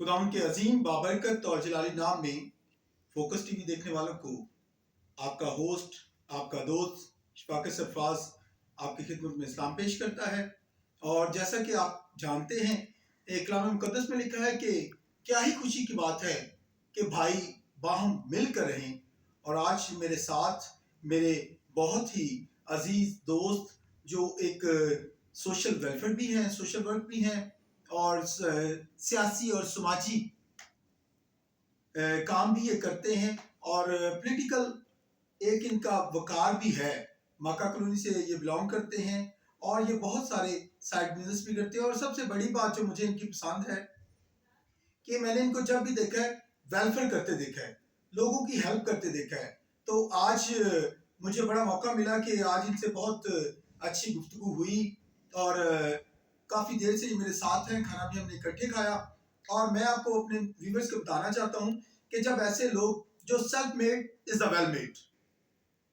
खुदावंद के अजीम बाबरकत और जलाली नाम में फोकस टीवी देखने वालों को आपका होस्ट, आपका दोस्त शफाकत सरफराज आपकी खिदमत में इस्लाम पेश करता है। और जैसा कि आप जानते हैं, एक कलाम मुकद्दस में लिखा है कि क्या ही खुशी की बात है कि भाई बाहम मिल कर रहें। और आज मेरे साथ मेरे बहुत ही अजीज दोस्त जो एक सोशल वेलफेयर भी हैं, सोशल वर्क भी हैं और सियासी और समाजी काम भी ये करते हैं और पॉलिटिकल एक इनका वकार भी है। माका कॉलोनी से ये बिलोंग करते हैं और ये बहुत सारे साइड बिजनेस भी करते हैं। और सबसे बड़ी बात जो मुझे इनकी पसंद है कि मैंने इनको जब भी देखा है वेलफेयर करते देखा है, लोगों की हेल्प करते देखा है। तो आज मुझे बड़ा मौका मिला कि आज इनसे बहुत अच्छी गुफ्तगू हुई और काफ़ी देर से ये मेरे साथ हैं, खाना भी हमने इकट्ठे खाया। और मैं आपको अपने व्यूवर्स को बताना चाहता हूँ कि जब ऐसे लोग जो self made is the well made,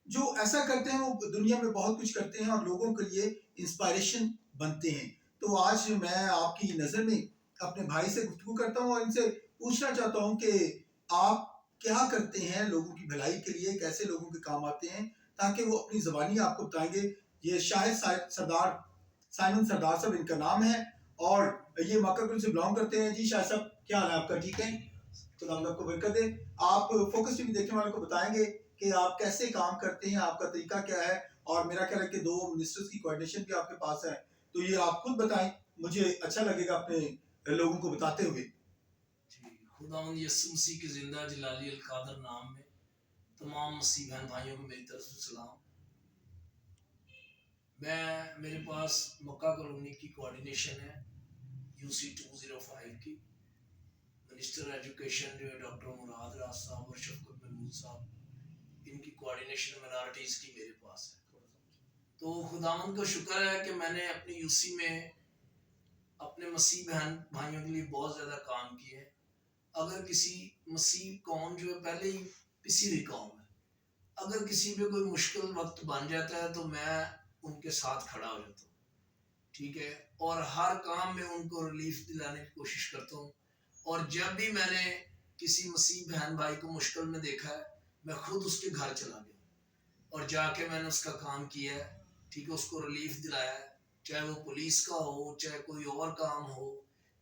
जो ऐसा करते हैं वो दुनिया में बहुत कुछ करते हैं और लोगों के लिए इंस्पायरेशन बनते हैं। तो आज मैं आपकी नज़र में अपने भाई से गुफ्तगू करता हूँ और इनसे पूछना चाहता हूँ कि आप क्या करते हैं लोगों की भलाई के लिए, कैसे लोगों के काम आते हैं, ताकि वो अपनी ज़बानी आपको बताएंगे। ये शाहिद सरदार साइमन सरदार साहब इनका नाम है और ये मक्का से बिलोंग करते हैं। जी शाहिद साहब, क्या हाल है आपका? ठीक है, तो हम आपको बरकत दे। आप फोकस टीवी देखने वालों को बताएंगे कि आप कैसे काम करते हैं, आपका तरीका क्या है। और मेरा ख्याल है कि 2 मिनिस्टर्स की कोऑर्डिनेशन भी आपके पास है, तो ये आप खुद बताएं, मुझे अच्छा लगेगा अपने लोगों को बताते हुए। खुदावंद यीशु मसीह के जिंदा जलाली अल कादर नाम में तमाम मसीह बहन भाइयों को मेरी तरफ से सलाम। मेरे पास मक्का कॉलोनी की कोऑर्डिनेशन है UC 205 की। मिनिस्टर एजुकेशन जो है डॉक्टर मुराद राज साहब और शफकत महमूद साहब, इनकी कोऑर्डिनेशन माइनॉरिटीज़ की मेरे पास है। तो खुदावंद का शुक्र है कि मैंने अपनी UC में अपने मसीह बहन भाइयों के लिए बहुत ज़्यादा काम किए हैं। अगर किसी मसीह कौम जो है पहले ही पिसी हुई कौम है, अगर किसी पे कोई मुश्किल वक्त बन जाता है तो मैं उनके साथ खड़ा हो जाता हूँ, ठीक है, और हर काम में उनको रिलीफ दिलाने की कोशिश करता हूँ। और जब भी मैंने किसी मसीह बहन भाई को मुश्किल में देखा है, मैं खुद उसके घर चला गया और जाके मैंने उसका काम किया है, ठीक है, उसको रिलीफ दिलाया है, चाहे वो पुलिस का हो, चाहे कोई और काम हो।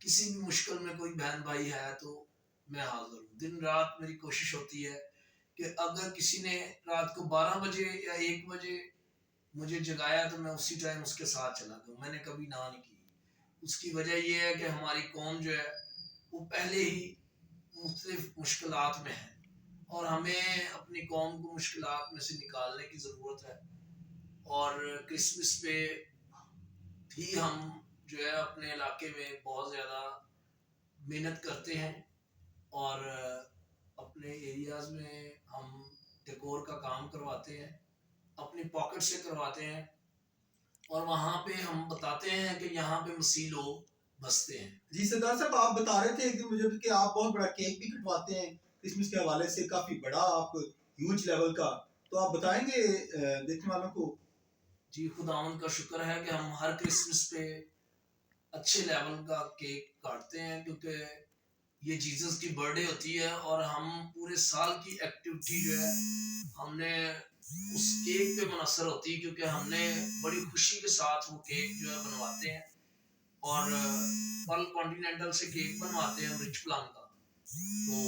किसी भी मुश्किल में कोई बहन भाई है तो मैं हाजिर हूँ। दिन रात मेरी कोशिश होती है कि अगर किसी ने रात को 12 बजे या 1 बजे मुझे जगाया तो मैं उसी टाइम उसके साथ चला गया, मैंने कभी ना नहीं की। उसकी वजह यह है कि हमारी कौम जो है वो पहले ही मुख्तलिफ मुश्किलात में है और हमें अपनी कौम को मुश्किलात में से निकालने की ज़रूरत है। और क्रिसमस पे भी हम जो है अपने इलाके में बहुत ज़्यादा मेहनत करते हैं और अपने एरियाज़ में हम डेकोर का काम करवाते हैं, अपनी पॉकेट से करवाते हैं और वहाँ पे हम बताते हैं कि यहाँ पे मसीह लोग बसते हैं। जी सरदार साहब, आप बता रहे थे एक दिन मुझे कि आप बहुत बड़ा केक भी कटवाते हैं क्रिसमस के हवाले से, काफ़ी बड़ा, आप ह्यूज लेवल का, तो आप बताएंगे देखने वालों को? जी, खुदावंद का शुक्र है कि हम हर क्रिसमस पे अच्छे लेवल का केक काटते हैं, क्योंकि ये जीसस की बर्थडे होती है और हम पूरे साल की एक्टिविटी जो है हमने उस केक पे मुनसर होती है, क्योंकि हमने बड़ी खुशी के साथ वो केक जो है बनवाते हैं। और पर्ल कॉन्टिनेंटल से केक बनवाते हैं रिच प्लम का। तो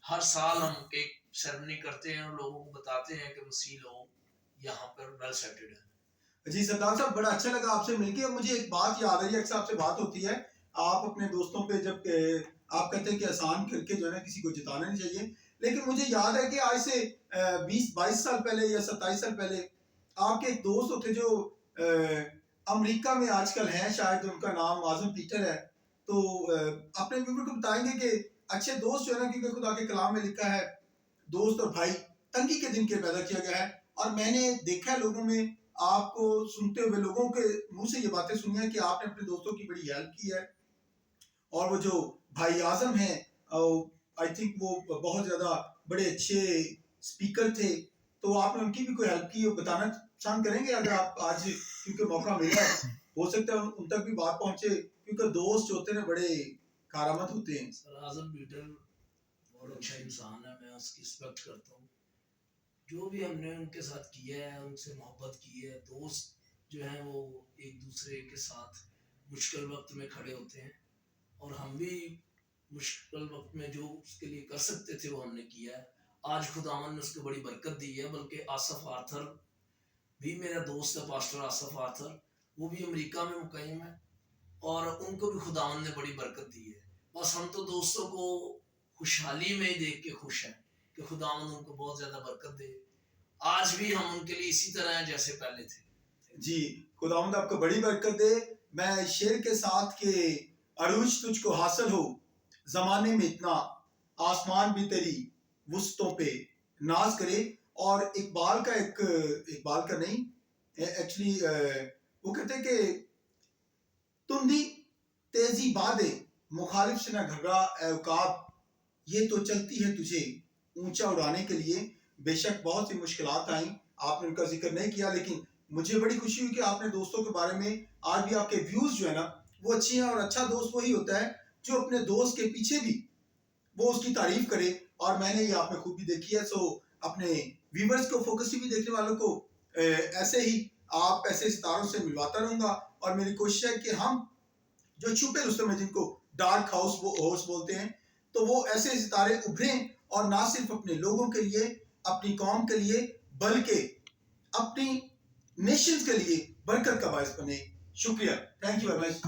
हर साल हम केक सेरेमनी करते हैं और लोगों को बताते हैं कि मसीह लोग यहाँ पर वेल सेटेड हैं। जी सरदार साहब, बड़ा अच्छा लगा आपसे मिलकर। मुझे एक बात याद आई, अक्सर आपसे बात होती है, आप अपने दोस्तों पे जब आप कहते हैं कि आसान करके जो है ना किसी को जिताना नहीं चाहिए, लेकिन मुझे याद है कि आज से 20-22 साल पहले या 27 साल पहले आपके एक दोस्त होते जो अमेरिका में आजकल हैं, शायद उनका नाम आजम पीटर है। तो अपने व्यूअर को बताएंगे कि अच्छे दोस्त जो है ना, क्योंकि खुदा के कलाम में लिखा है दोस्त और भाई तंगी के दिन के पैदा किया गया है। और मैंने देखा है लोगों में, आपको सुनते हुए लोगों के मुंह से ये बातें सुनी है कि आपने अपने दोस्तों की बड़ी हेल्प की है। और वो जो भाई आजम हैं, आई थिंक वो बहुत ज़्यादा बड़े अच्छे स्पीकर थे, तो आपने उनकी भी कोई हेल्प की हो, बताना पसंद करेंगे अगर आप आज, क्योंकि मौका मिला है, हो सकता है उन तक भी बात पहुंचे, क्योंकि दोस्त होते हैं बड़े कारआमद होते हैं। सर आजम लीडर बहुत अच्छा इंसान है, मैं उसकी रिस्पेक्ट करता हूँ। जो भी हमने उनके साथ किया है, उनसे मोहब्बत की है, दोस्त जो हैं वो एक दूसरे के साथ मुश्किल वक्त में खड़े होते हैं, और हम भी मुश्किल वक्त में जो उसके लिए कर सकते थे वो हमने किया है। आज खुदावन ने उसको बड़ी बरकत दी है। बल्कि आसफ आर्थर भी मेरा दोस्त है, पास्टर आसफ आर्थर, वो भी अमेरिका में मुक़य्यम है, और उनको भी खुदावन ने बड़ी बरकत दी है। बस हम तो दोस्तों को खुशहाली में ही देख के खुश हैं कि खुदावन उनको बहुत ज़्यादा बरकत दे। आज भी हम उनके लिए इसी तरह हैं जैसे पहले थे। जी, खुदावंद आपको बड़ी बरकत दे। मैं शेर के साथ के अरूज तुझको हासिल हो, जमाने में इतना, आसमान भी तेरी वुस्तों पे नाज करे। और इकबाल का नहीं, एक्चुअली वो कहते हैं कि तुंदी तेजी बादे मुखालिफ से न घबरा ए उकाब, ये तो चलती है तुझे ऊंचा उड़ाने के लिए। बेशक बहुत सी मुश्किलात आई, आपने उनका जिक्र नहीं किया, लेकिन मुझे बड़ी खुशी हुई कि आपने दोस्तों के बारे में, आज भी आपके व्यूज जो है ना वो अच्छी हैं। और अच्छा दोस्त वही होता है जो अपने दोस्त के पीछे भी वो उसकी तारीफ करे, और मैंने ये आप में खूबी देखी है। सो अपने व्यूवर्स को, फोकस टीवी देखने वालों को ऐसे ही आप ऐसे सितारों से मिलवाता रहूंगा। और मेरी कोशिश है कि हम जो छुपे रुस्तम है, जिनको डार्क हॉर्स बोलते हैं, तो वो ऐसे सितारे उभरें, और ना सिर्फ अपने लोगों के लिए, अपनी कौम के लिए, बल्कि अपनी नेशंस के लिए बरकत का बायस बने। शुक्रिया, थैंक यू वेरी मच।